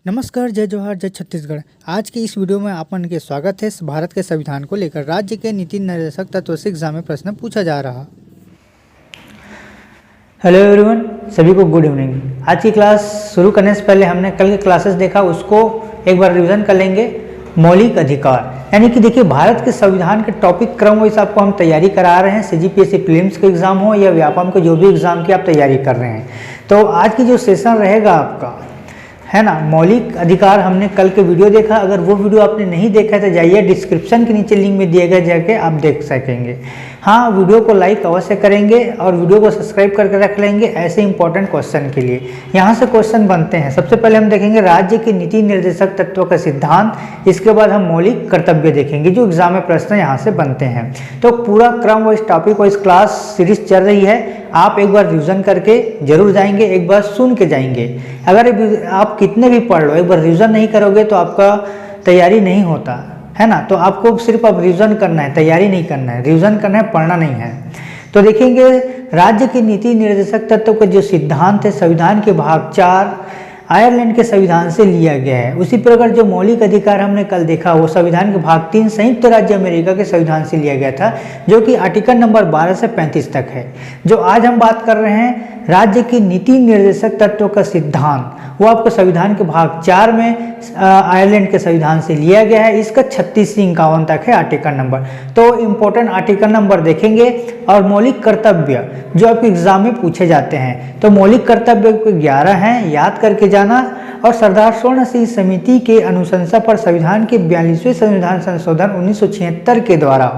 नमस्कार, जय जोहार, जय छत्तीसगढ़। आज के इस वीडियो में आपन के स्वागत है। भारत के संविधान को लेकर राज्य के नीति निर्देशक तत्व से एग्जाम में प्रश्न पूछा जा रहा। हेलो एवरीवन, सभी को गुड इवनिंग। आज की क्लास शुरू करने से पहले हमने कल के क्लासेस देखा, उसको एक बार रिवीजन कर लेंगे। मौलिक अधिकार यानी कि देखिए, भारत के संविधान के टॉपिक क्रम वाइज आपको हम तैयारी करा रहे हैं। सीजीपीएससी प्रीलिम्स का एग्जाम हो या व्यापम के जो भी एग्जाम की आप तैयारी कर रहे हैं, तो आज की जो सेशन रहेगा आपका, है ना, मौलिक अधिकार। हमने कल के वीडियो देखा, अगर वो वीडियो आपने नहीं देखा तो जाइए, डिस्क्रिप्शन के नीचे लिंक में दिए गए, जाके आप देख सकेंगे। हाँ, वीडियो को लाइक अवश्य करेंगे और वीडियो को सब्सक्राइब करके रख लेंगे ऐसे इंपॉर्टेंट क्वेश्चन के लिए। यहाँ से क्वेश्चन बनते हैं। सबसे पहले हम देखेंगे राज्य के नीति निर्देशक तत्व का सिद्धांत, इसके बाद हम मौलिक कर्तव्य देखेंगे, जो एग्जाम में प्रश्न यहाँ से बनते हैं। तो पूरा क्रम wise topic wise class series चल रही है। आप एक बार रिविजन करके जरूर जाएंगे, एक बार सुन के जाएंगे। अगर आप कितने भी पढ़ लो, एक बार रिविजन नहीं करोगे तो आपका तैयारी नहीं होता है ना। तो आपको सिर्फ अब रिविजन करना है, तैयारी नहीं करना है, रिविजन करना है, पढ़ना नहीं है। तो देखेंगे राज्य के नीति निर्देशक तत्व का जो सिद्धांत है, संविधान के भाग 4 आयरलैंड के संविधान से लिया गया है। उसी प्रकार जो मौलिक अधिकार हमने कल देखा, वो संविधान के भाग 3 संयुक्त राज्य अमेरिका के संविधान से लिया गया था, जो कि आर्टिकल नंबर 12 से 35 तक है। जो आज हम बात कर रहे हैं राज्य की नीति निर्देशक तत्व का सिद्धांत, वो आपको संविधान के भाग 4 में आयरलैंड के संविधान से लिया गया है। इसका 36 से 51 तक है आर्टिकल नंबर। तो इम्पोर्टेंट आर्टिकल नंबर देखेंगे और मौलिक कर्तव्य जो आपके एग्जाम में पूछे जाते हैं। तो मौलिक कर्तव्य 11 हैं, याद करके जाना। और सरदार स्वर्ण सिंह समिति के अनुशंसा पर संविधान के 42वें संविधान संशोधन 1976 के द्वारा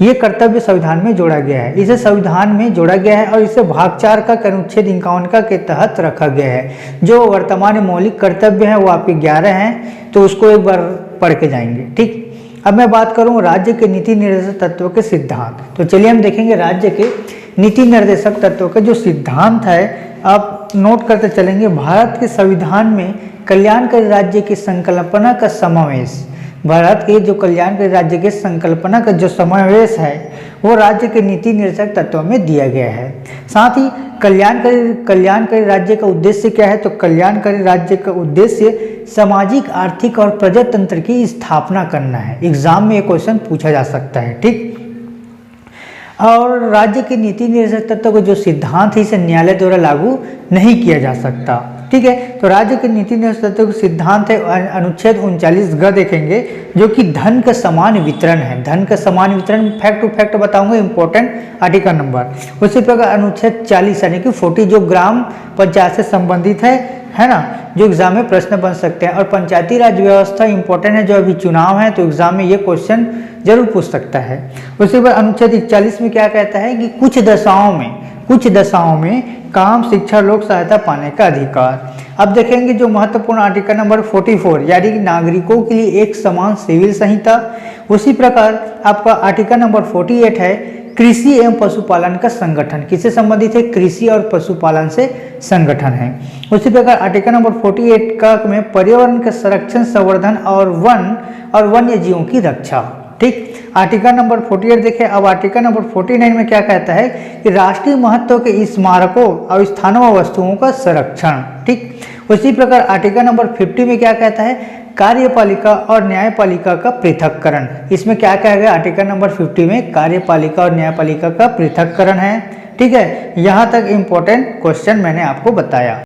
ये कर्तव्य संविधान में जोड़ा गया है। इसे संविधान में जोड़ा गया है और इसे भाग 4 का अनुच्छेद 51 के तहत रखा गया है। जो वर्तमान मौलिक कर्तव्य है वो आपके 11 हैं, तो उसको एक बार पढ़ के जाएंगे। ठीक, अब मैं बात करूं राज्य के नीति निर्देशक तत्व के सिद्धांत। तो चलिए हम देखेंगे राज्य के नीति निर्देशक तत्व का जो सिद्धांत है, आप नोट करते चलेंगे। भारत के संविधान में कल्याणकारी राज्य की संकल्पना का समावेश, भारत के जो कल्याणकारी राज्य के संकल्पना का जो समावेश है वो राज्य के नीति निर्देशक तत्व में दिया गया है। साथ ही कल्याणकारी राज्य का उद्देश्य क्या है, तो कल्याणकारी राज्य का उद्देश्य सामाजिक, आर्थिक और प्रजातंत्र की स्थापना करना है। एग्जाम में ये क्वेश्चन पूछा जा सकता है। ठीक, और राज्य के नीति निर्देशक तत्व का जो सिद्धांत है, इसे न्यायालय द्वारा लागू नहीं किया जा सकता। ठीक है, तो राज्य के नीति निर्देशक तत्व का सिद्धांत है अनुच्छेद 39 देखेंगे, जो कि धन का समान वितरण है। धन का समान वितरण फैक्ट टू फैक्ट बताऊंगा, इंपॉर्टेंट आर्टिकल नंबर। उसी प्रकार अनुच्छेद 40 यानी कि 40 जो ग्राम पंचायत से संबंधित है ना, जो एग्जाम में प्रश्न बन सकते हैं। और पंचायती राज व्यवस्था इंपॉर्टेंट है, जो अभी चुनाव है तो एग्जाम में ये क्वेश्चन जरूर पूछ सकता है। उसी पर अनुच्छेद 41 में क्या कहता है कि कुछ दशाओं में काम, शिक्षा, लोक सहायता पाने का अधिकार। अब देखेंगे जो महत्वपूर्ण आर्टिकल नंबर 44 यानी कि नागरिकों के लिए एक समान सिविल संहिता। उसी प्रकार आपका आर्टिकल नंबर 48 है कृषि एवं पशुपालन का संगठन। किससे संबंधित है? कृषि और पशुपालन से संगठन है। उसी प्रकार आर्टिकल नंबर 48 का में पर्यावरण का संरक्षण, संवर्धन और वन्य जीवों की रक्षा। ठीक, आर्टिकल नंबर 48 देखें। अब आर्टिकल नंबर 49 में क्या कहता है कि राष्ट्रीय महत्व के स्मारकों और स्थानों व वस्तुओं का संरक्षण। ठीक, उसी प्रकार आर्टिकल नंबर 50 में क्या कहता है, कार्यपालिका और न्यायपालिका का पृथक्करण। इसमें क्या कहा गया आर्टिकल नंबर 50 में, कार्यपालिका और न्यायपालिका का पृथक्करण है। ठीक है, यहाँ तक इंपॉर्टेंट क्वेश्चन मैंने आपको बताया।